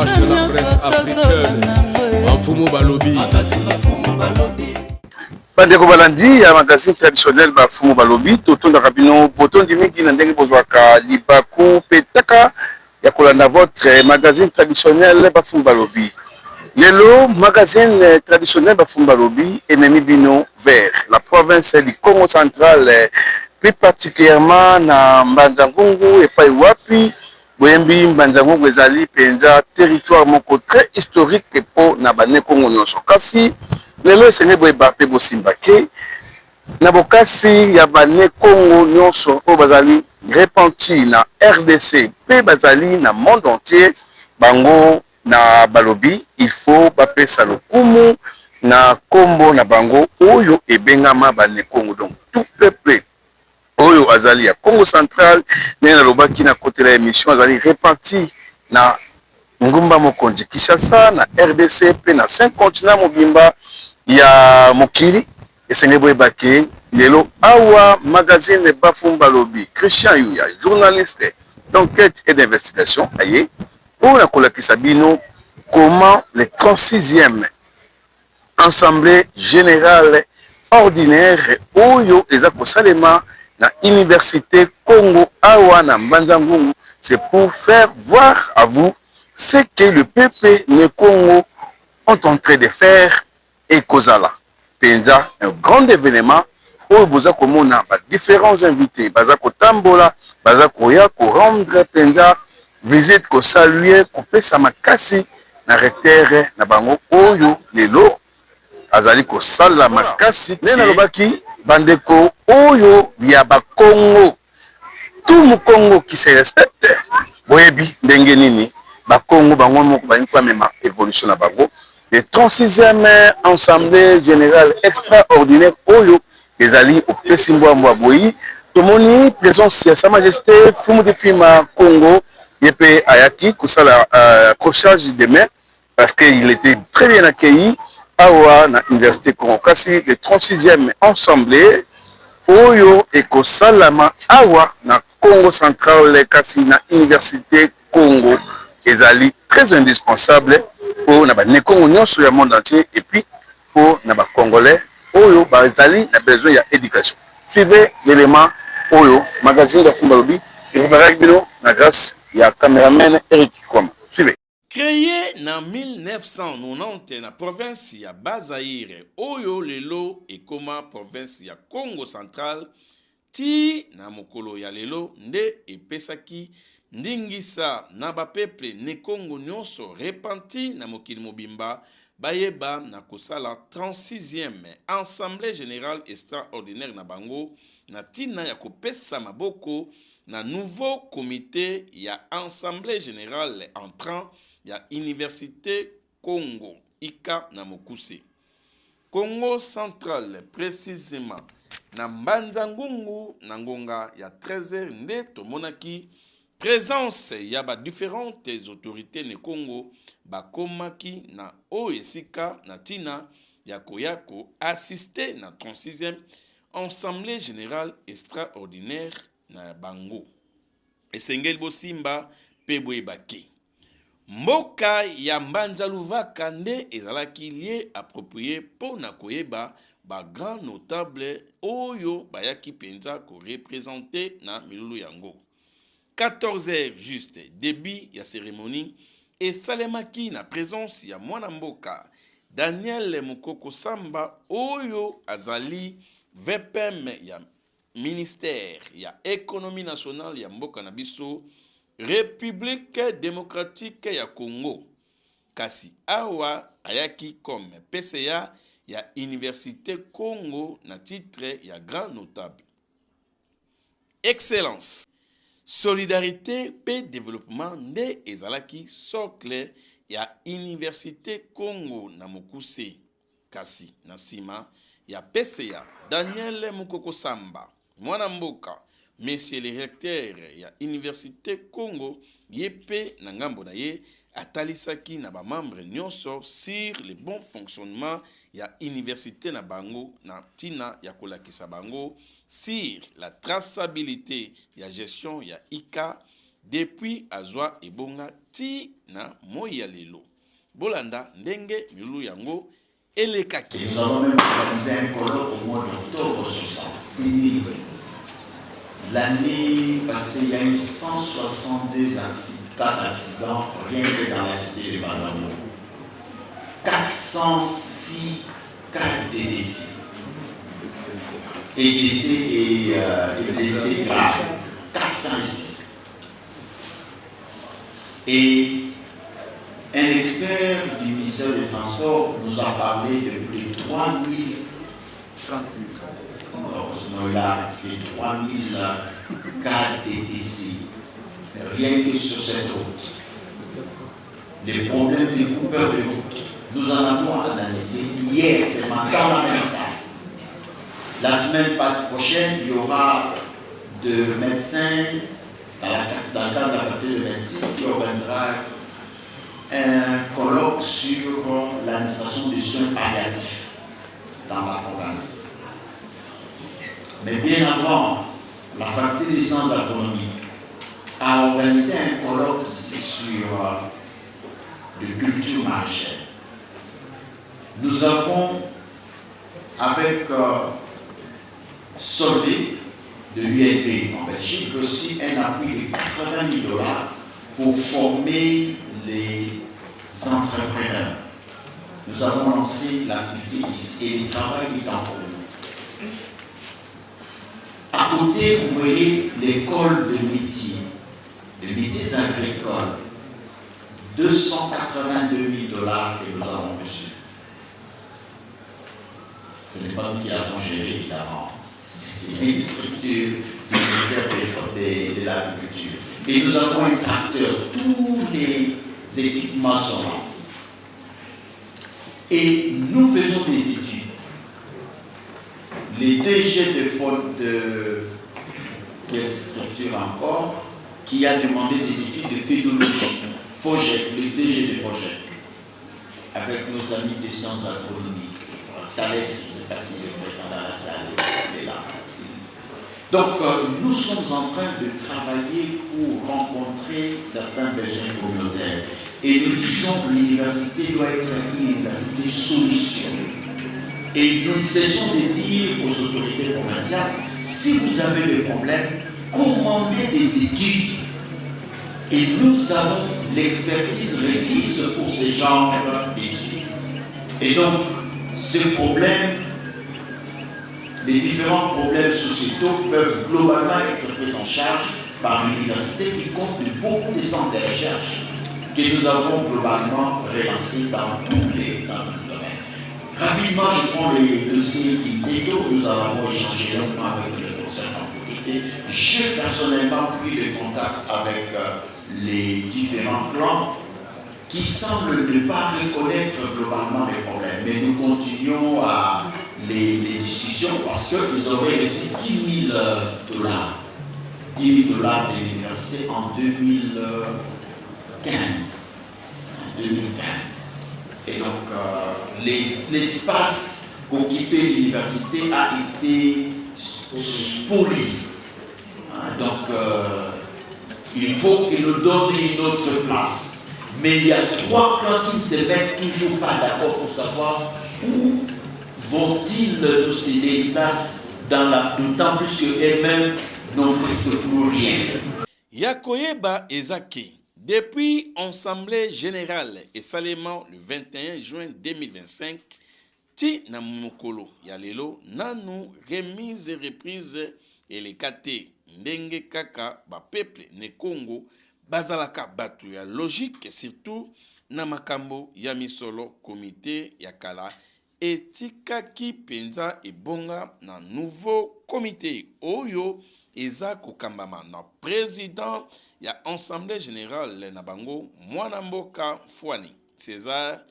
l'image de la presse africaine. Bafumu Balobi. Bandeko balandi ya magazine traditionnel Bafumu Balobi. Totonda kabino boton dimiki na ndenge bozwaka libaku petaka ya kolanda votre magazine traditionnel Bafumu Balobi. Lelo magazine traditionnel Bafumu Balobi ennemi bino vers la province du Congo central, plus particulièrement na Mbanza-Ngungu et Paiwapi. Boyembi Mbanza-Ngungu ezali penza territoire moko très historique po na bane Congo nyonso. Kasi lelo esenge boyeba pe bosimbake na bokasi ya bane Congo nyonso po bazali repenti na RDC pe bazali na monde entier bango na balobi il faut bapesa lokumu na kombo na bango oyo ebengama bane Congo, donc tout peuple oyo azali ya Congo central ndenge nalobaki na kote la émission azali reparti na ngumba mokonzi Kinshasa na RDC pe na 5 continents mobimba ya mokili. Esenge boyebake lelo awa magazine Bafumu Balobi Christian Yuya, journaliste d'enquête et d'investigation aye pour la kolakisa bino comment le 36e assemblée générale ordinaire oyo eza kosalema na université Congo awa na Mbanza-Ngungu, c'est pour faire voir à vous ce que le peuple de Congo ont en train de faire et Kozala. Penza, un grand événement où vous avez différents invités. Baza Kotambola, Baza Koya, ko rendre Penza visite, ko saluer, ko pesa makasi na recteur na bango oyo lelo azali ko sala makasi nena lobaki bandeko oyo ya ba Congo. Tout le Congo qui se respecte boyebi ndenge nini ba Congo bango moko ba kwa mema évolution na bango. Le 36e assemblée générale extraordinaire oyo ezali au Pesimbo Mwaboyi tomoni présence ya Sa Majesté Fumu de Fima Congo yepe ayaki kusala accrochage de main parce qu'il était très bien accueilli awa na université Congo. Kasi le 36e assemblée oyo ekosalama awa na Congo central kasi na université Congo ezali très indispensable pour na ba Congo nyonso ya monde entier et puis pour na ba Congolais oyo bazali na besoin ya éducation. Suivez l'élément oyo magazine Bafumu Balobi et bino na grâce ya caméraman Eric Kwama. Suivez. Créé na 1990 na province ya Bazaire oyo lelo ekoma province ya Congo central ti na mokolo ya lelo nde epesaki ndingisa na bapeple ne Congo nyonso repenti na mokili mobimba bayeba na kosala 36e assemblée générale extraordinaire na bango na tina ya kopesa maboko na nouveau comité ya assemblée générale entrant ya université Congo ika na Mokuse Congo central précisément na Mbanza-Ngungu na ngonga ya 13h nde tomonaki présence ya ba différentes autorités ne Congo bakomaki na oesika na tina ya koyako assister na 36e assemblée générale extraordinaire na bango esengeli bosimba pe boyebaki mboka ya Mbanza-Luvaka nde ezalaki lié approprié pour na koyeba ba grand notable oyo bayaki penza ko représenter na milulu yango 14h juste début ya cérémonie et salemaki na présence ya mwana mboka Daniel Mukoko Samba oyo azali VPM ya ministère ya économie nationale ya mboka na biso République démocratique ya Congo. Kasi awa ayaki comme PCA ya Université Congo na titre ya grand notable. Excellence, solidarité pe développement nde ezalaki socle ya Université Congo na Mokuse. Kasi na sima ya PCA Daniel Mukoko Samba, mwana mboka Monsieur le recteur ya Université Congo yepe na ngambo na ye atalisaki na ba membre nyonso sur le bon fonctionnement ya université na bango na tina ya kolakisa bango sur la traçabilité ya gestion ya ICA depuis azwa ebonga ti na moi ya lelo. Bolanda ndenge milu yango elekaki. Et nous avons même organisé un colloque au mois d'octobre sur ça. L'année passée, il y a eu 162 accidents rien que dans la cité de Bazamo. 406 cas de décès. Et décès graves. 406. Et un expert du ministère des Transports nous a parlé de plus de 3000. Heureusement, il a fait 3000 cas de décès, rien que sur cette route. Les problèmes des coupeurs de route, nous en avons analysé hier, c'est maintenant la même salle. La semaine prochaine, il y aura de médecins dans le cadre de la faculté de médecine qui organisera un colloque sur l'administration des soins palliatifs dans la province. Mais bien avant, la faculté des sciences agronomiques a organisé un colloque ici sur de culture maraîchère. Nous avons, avec Solvay de l'ULB en Belgique, aussi un appui de 80 000 $ pour former les entrepreneurs. Nous avons lancé l'activité ici et le travail est en cours. À côté, vous voyez l'école de métiers, les métiers agricoles, 282 000 $ que nous avons reçus. Ce n'est pas nous qui l'avons géré, évidemment. C'est une structure du ministère de l'Agriculture. Et nous avons un tracteur, tous les équipements sont là. Et nous faisons des études. Les DG de faute de quelle structure encore, qui a demandé des études de pédologie, FOGEC, le DG de FOGEC, avec nos amis de sciences agronomiques. Thalès, je ne sais pas si le président dans la salle est là. Donc, nous sommes en train de travailler pour rencontrer certains besoins communautaires. Et nous disons que l'université doit être une université solution. Et nous cessons de dire aux autorités provinciales, si vous avez des problèmes, commandez des études. Et nous avons l'expertise requise pour ces genres d'études. Et donc, ces problèmes, les différents problèmes sociétaux peuvent globalement être pris en charge par l'université qui compte beaucoup de centres de recherche que nous avons globalement relancés dans tous les domaines. Rapidement, je prends les dossiers d'Inteto. Nous avons échangé longuement avec le professeur d'Anfourité. J'ai personnellement pris le contact avec les différents plans qui semblent ne pas reconnaître globalement les problèmes. Mais nous continuons à les discussions parce qu'ils auraient reçu 10 000 $. 10 000 $ de l'université en 2015. Et donc, l'espace qu'occupait l'université a été spolié. Donc, il faut qu'il nous donne une autre place. Mais il y a 3 plans qui ne se mettent toujours pas d'accord pour savoir où vont-ils nous céder une place d'autant plus qu'eux-mêmes n'ont presque plus rien. Yakoyeba Ezaki. Depuis Assemblée générale et salement le 21 juin 2025, ti na mukolo ya lelo nanu remise et reprise et les kate ndenge kaka ba peuple ne Congo bazalaka batu ya logique surtout na makambo ya misolo comité ya kala etikaki penza ebonga na nouveau comité oyo eza kokambama na président ya Assemblée générale na bango mwana mboka Fwani César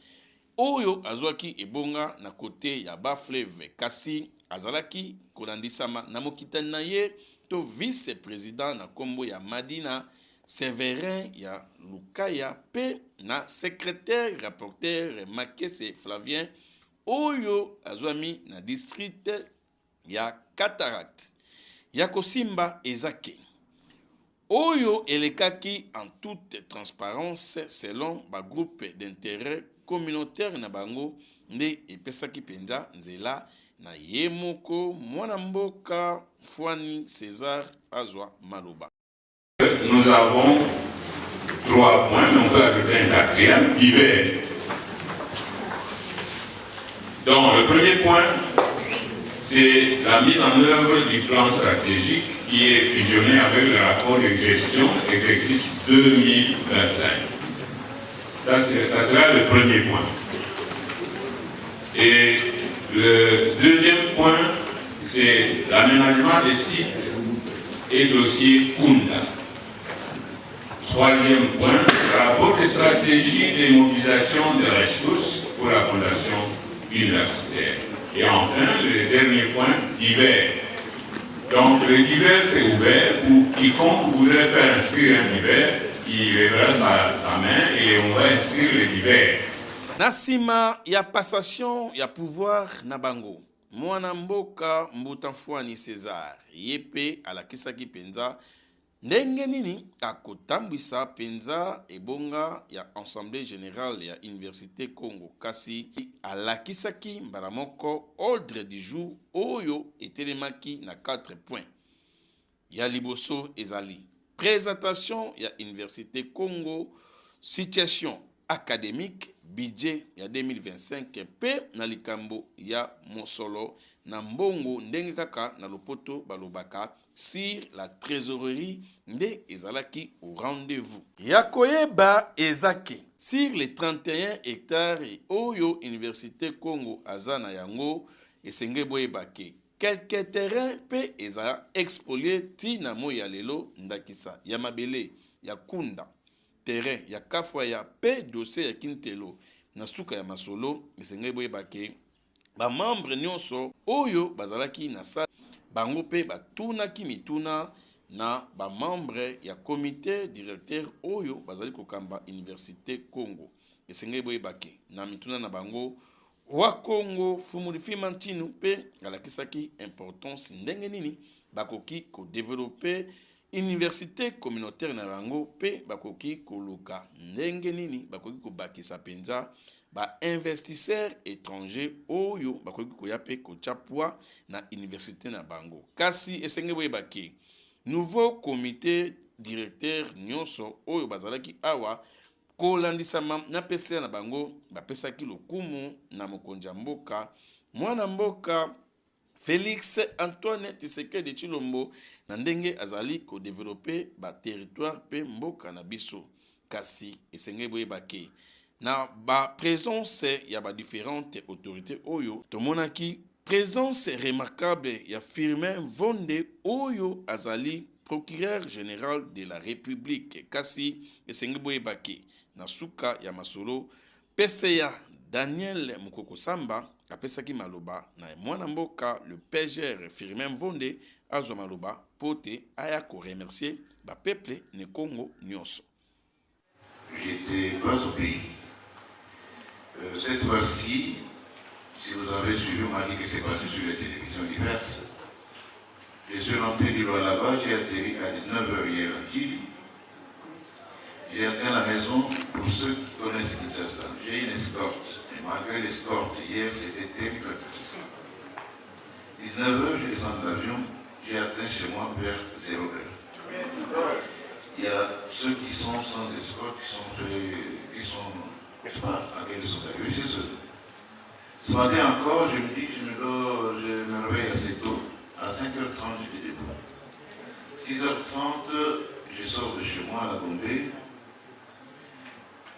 oyo azwaki ebonga na kote ya Bas-Fleuve kasi azalaki kolandisama na mokitani na ye to vice-président na kombo ya Madina Séverin ya Lukaya pe na secrétaire rapporteur Makese Flavien oyo azwami na district ya Cataract ya Kosimba Ezake Oyo elekaki en toute transparence selon ba groupe d'intérêt communautaire na bango nde epesaki penza nzela na yemoko mwana mboka Fouani César azwa maloba. Nous avons 3 points, mais on peut ajouter un 4e, divers. Donc le premier point, c'est la mise en œuvre du plan stratégique qui est fusionné avec le rapport de gestion exercice 2025. Ça sera le premier point. Et le deuxième point, c'est l'aménagement des sites et dossiers Kunda. Troisième point, rapport de stratégie de mobilisation des ressources pour la fondation universitaire. Et enfin, le dernier point, divers. Donc le divers c'est ouvert pour quiconque voudrait faire inscrire un divers, il lèvera sa main et on va inscrire le divers. Nasima ya passation ya pouvoir na bango. Mwana mboka Mbuta Fouani César yepe alakisaki penza ndenge nini akotambwisa penza ebonga ya Assemblée Générale ya Université Congo kasi alakisaki mbala moko ordre du jour oyo etelemaki na 4 points. Ya liboso ezali présentation ya Université Congo, situation académique, budget ya 2025 pe na likambo ya mosolo na mbongo ndenge kaka na lopoto balobaka sur la trésorerie nde ezalaki au rendez-vous. Yakoyeba ezaki sur les 31 hectares oyo Université Congo azana yango esenge boyebake quelques terrains pe ezala expolié tina moya lelo ndakisa ya mabele ya Kunda terrain ya Kafwa ya pe dossier ya Kintelo na suka ya masolo esenge boyebake ba membre nyonso oyo bazalaki na sa bango pe batunaki mituna na ba membre ya comité directeur oyo bazali kokamba Université Congo esenge boyebake na mituna na bango wa Congo Fumulifi Mantinu pe alakisaki importance ndenge nini bakoki ko développer université communautaire na bango pe bakoki koluka ndenge nini bakoki ko bakisa penza ba investisseurs étrangers oyo bakoki koya pe kochapwa na université na bango kasi esenge boyebake nouveau comité directeur nyonso oyo bazalaki awa kolandisama na pesa na bango bapesaki lokumu na mokonzi ya mboka mwana mboka Félix Antoine Tshisekedi Tshilombo na ndenge azali ko développer ba territoire pe mboka na biso kasi esenge boyebake na ba présence ya ba différentes autorités oyo tomonaki présence remarquable ya Firmin Vonde oyo azali procureur général de la République kasi esenge boyebake na suka ya masolo PCA Daniel Mukoko Samba apesaki maloba na mwana mboka le PGR Firmin Vonde azwa maloba pote aya ko remercier ba peuple ne Congo nyonso. J'étais pas au pays. Cette fois-ci, si vous avez suivi, on m'a dit que c'est passé sur les télévisions diverses. Je suis rentré du Roi là-bas, j'ai atterri à 19h hier à Kili. J'ai atteint la maison pour ceux qui connaissent Kinshasa. J'ai une escorte. Et malgré l'escorte, hier, c'était terrible à Kinshasa. 19h, je descends de l'avion. J'ai atteint chez moi vers 0h. Il y a ceux qui sont sans escorte, qui sont pas à quelle ils sont arrivés chez eux. Ce matin encore, je me dis que je me réveille assez tôt. À 5h30, j'étais debout. 6h30, je sors de chez moi à la Bombay.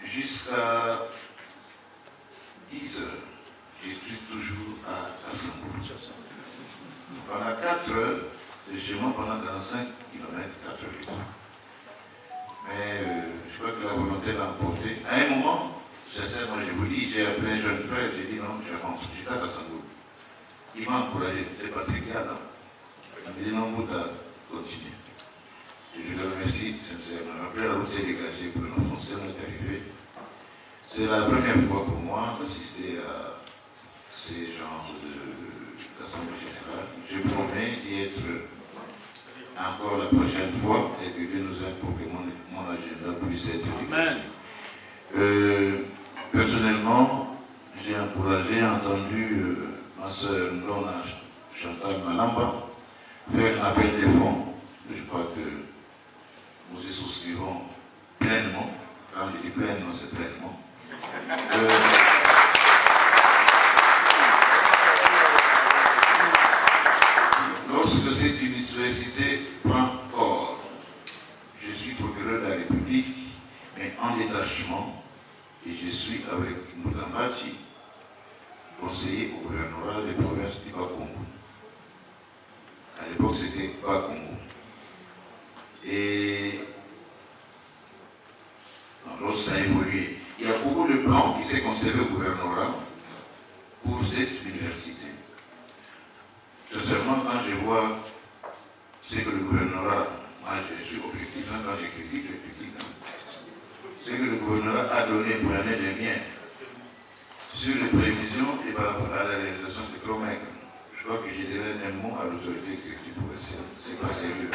Jusqu'à 10h, je suis toujours à Sambou. Pendant 4 heures, de chez moi, pendant 45 km, 4 heures. Mais je crois que la volonté l'a emporté. À un moment, sincèrement, je vous dis, j'ai appelé un jeune frère, j'ai dit non, je rentre. J'étais à Sambou. Il m'a encouragé, c'est Patrick Adam. Il m'a dit non, Mouta, continue. Et je le remercie sincèrement. Après la route s'est dégagée pour nos Français, on est arrivé. C'est la première fois pour moi d'assister à ces genres d'assemblée générale. Je promets d'y être encore la prochaine fois et que Dieu nous aide pour que mon agenda puisse être réussi. Personnellement, j'ai entendu ma soeur Ndona Chantal Malamba faire un appel de fonds. Je crois que nous y souscrivons pleinement. Quand je dis pleinement, c'est pleinement. Lorsque cette université prend corps, je suis procureur de la République, mais en détachement, et je suis avec Moutambachi, conseiller au gouvernorat des provinces du Bas-Congo. À l'époque, c'était Bas-Congo. Et lorsque ça a évolué, il y a beaucoup de plans qui s'est conservé au gouvernorat pour cette université. Sincèrement, quand je vois ce que le gouvernorat, moi je suis objectif, quand je critique, je critique. Ce que le gouvernorat a donné pour l'année dernière sur les prévisions et par rapport à la réalisation de Cromec, je crois que j'ai donné un mot à l'autorité exécutive provinciale. C'est pas sérieux.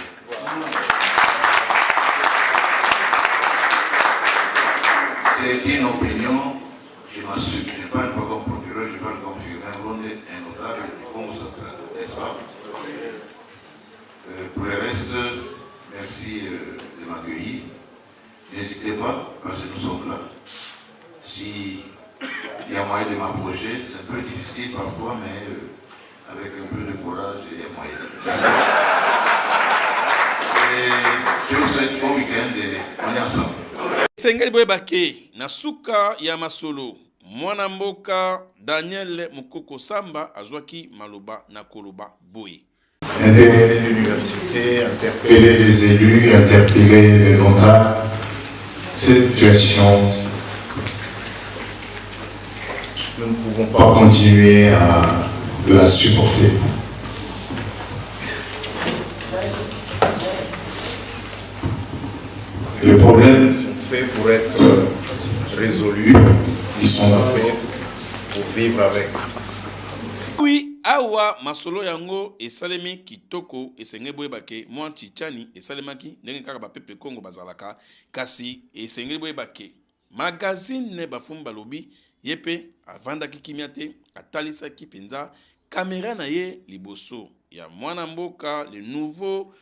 C'est une opinion, je m'assume, je ne parle pas comme procureur, je parle comme figurant rondé, un notable du Congo central, n'est-ce pas? Pour le reste, merci de m'accueillir. N'hésitez pas, parce que nous sommes là. S'il y a moyen de m'approcher, c'est un peu difficile parfois, mais avec un peu de courage, il y a moyen. Et je vous souhaite bon week-end et on est ensemble. Sengeli Boyebake, Nasuka Yamasolo, Mwanamboka Daniel Mukoko Samba, Azwaki Maloba Nakoloba Boye. Interpeller l'université, interpeller les élus, interpeller les notables. Cette situation, nous ne pouvons pas continuer à la supporter. Les problèmes sont faits pour être résolus, ils sont faits pour vivre avec. Oui, awa masolo yango esalemi kitoko esenge boyebake mwa chichani esalemaki ndenge kaka bapepe Kongo bazalaka kasi esenge boyebake magazine bafumu balobi yepe avandaki kimia te atalisaki penza caméra na ye liboso ya mwana mboka le nouveau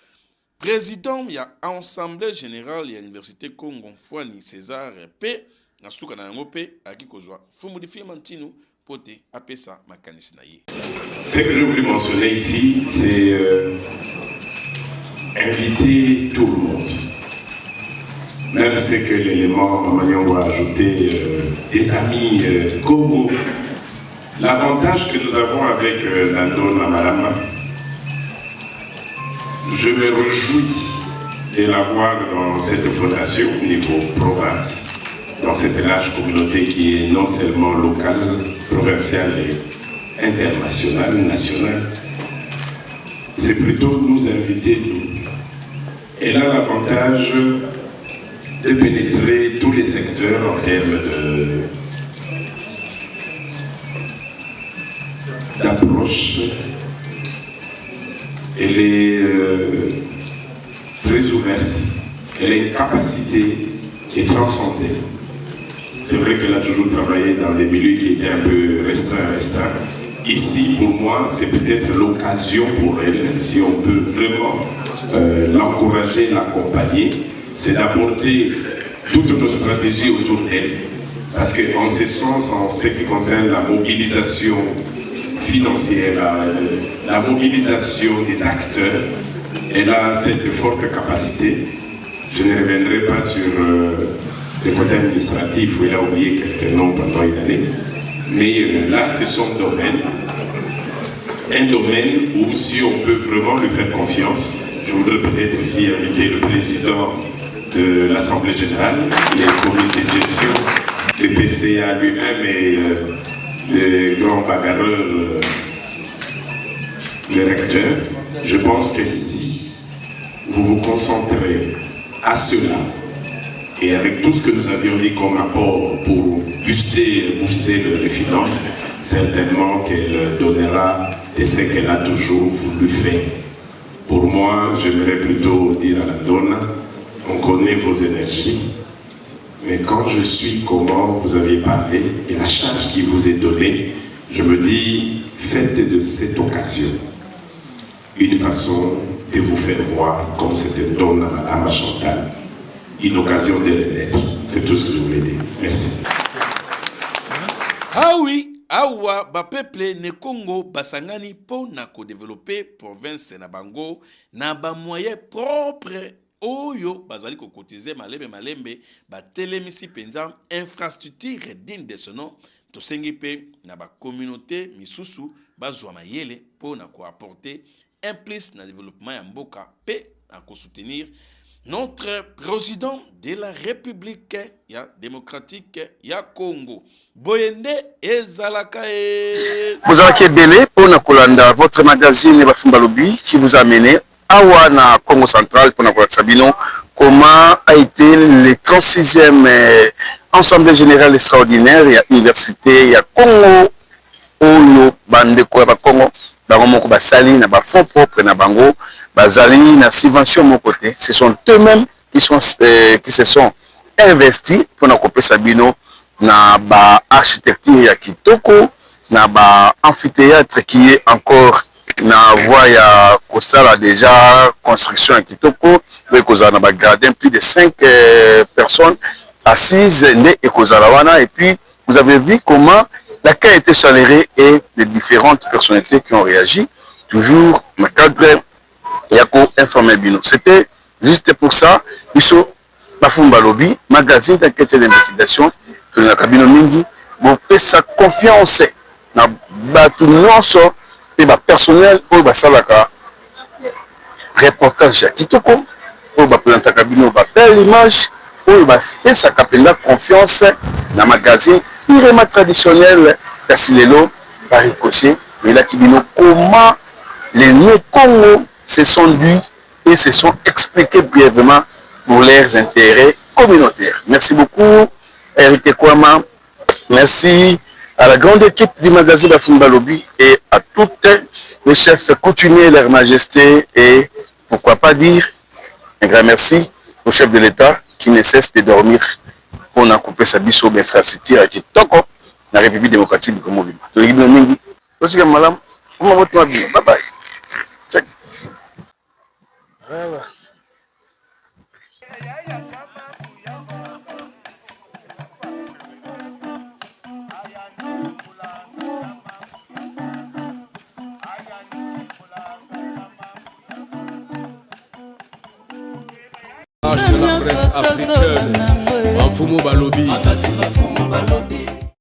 président ya Assemblée générale ya Université Congo Mfwani César P nasuka na yango pe akikozwa fumu di Mantino pote apesa makanisi na ye. Ce que je voulais mentionner ici, c'est inviter tout le monde. Même ce que l'élément Mamanion va ajouter, des amis Congo. L'avantage que nous avons avec Nando Namalama, je me réjouis de l'avoir dans cette fondation au niveau province, dans cette large communauté qui est non seulement locale, provinciale et internationale, nationale. C'est plutôt nous inviter, nous. Elle a l'avantage de pénétrer tous les secteurs en termes d'approche. Elle est très ouverte, elle a une capacité de transcender. C'est vrai qu'elle a toujours travaillé dans des milieux qui étaient un peu restreints. Ici, pour moi, c'est peut-être l'occasion pour elle, si on peut vraiment l'encourager, l'accompagner, c'est d'apporter toutes nos stratégies autour d'elle. Parce qu'en ce sens, en ce qui concerne la mobilisation financière, la mobilisation des acteurs, elle a cette forte capacité. Je ne reviendrai pas sur le côté administratif où il a oublié quelques noms pendant une année. Mais là, c'est son domaine. Un domaine où si on peut vraiment lui faire confiance, je voudrais peut-être ici inviter le président de l'Assemblée générale, les comités de gestion, le PCA lui-même et le grand bagarreur, le recteur. Je pense que si vous vous concentrez à cela, et avec tout ce que nous avions dit comme apport pour booster les finances, certainement qu'elle donnera et ce qu'elle a toujours voulu faire. Pour moi, j'aimerais plutôt dire à la donne, on connaît vos énergies, mais quand je suis comment vous aviez parlé et la charge qui vous est donnée, je me dis, faites de cette occasion une façon de vous faire voir comme c'était donne à Madame Chantal, une occasion de l'être. C'est tout ce que je voulais dire. Merci. Ah oui, awa ba peuple ne Congo basangani po na ko développer province na bango na ba moyen propre oyo bazali ko cotiser malembe ba telemisi penza infrastructure digne de ce nom to sengi pe na ba communauté misusu bazwa mayele po na ko apporter un plus na développement ya mboka pe na ko soutenir notre président de la République démocratique ya Congo. Boyende Ezalakae. Vous avez belé pour na kolanda votre magazine Bafumba Lobi qui vous a amené awa na Congo central pour na Sabino. Comment a été le 36e Assemblée générale extraordinaire et université ya Congo oyo bande ko ba Congo bango moko basali na ba fonds propres na bango bazali na subvention mon côté. Ce sont eux-mêmes qui se sont investis pour na kopesa bino na ba architecture ya kitoko na ba amphithéâtre qui est encore na voie ya kosala déjà construction ya kitoko mais kozala na ba gradin plus de 5 personnes assises nde ekozala wana. Et puis vous avez vu comment la qualité chaleureux et les différentes personnalités qui ont réagi toujours dans le cadre yako informé bino. C'était juste pour ça biso Bafumba Lobi magazine d'enquête et d'investigation que na kabino mingi bo pesa confiance na batu nyonso et ba personnel oyo basalaka reportage ya kitoko oyo baplanta kabino ba belle image oyo bapesa kapenda confiance na magazine purement traditionnel kasi lelo par ricochet et la kibino comment les Congo se sont dus et se sont expliqués brièvement pour leurs intérêts communautaires. Merci beaucoup Eric Kwama, merci à la grande équipe du magazine Bafumba Lobi et à toutes les chefs coutumiers, leur majesté, et pourquoi pas dire un grand merci au chef de l'État qui ne cesse de dormir pour a coupé sa biso infrastructure à Kitoko, la République démocratique du Congo. Bye bye. Check. Voilà. De la presse africaine, Bafumba Lobi.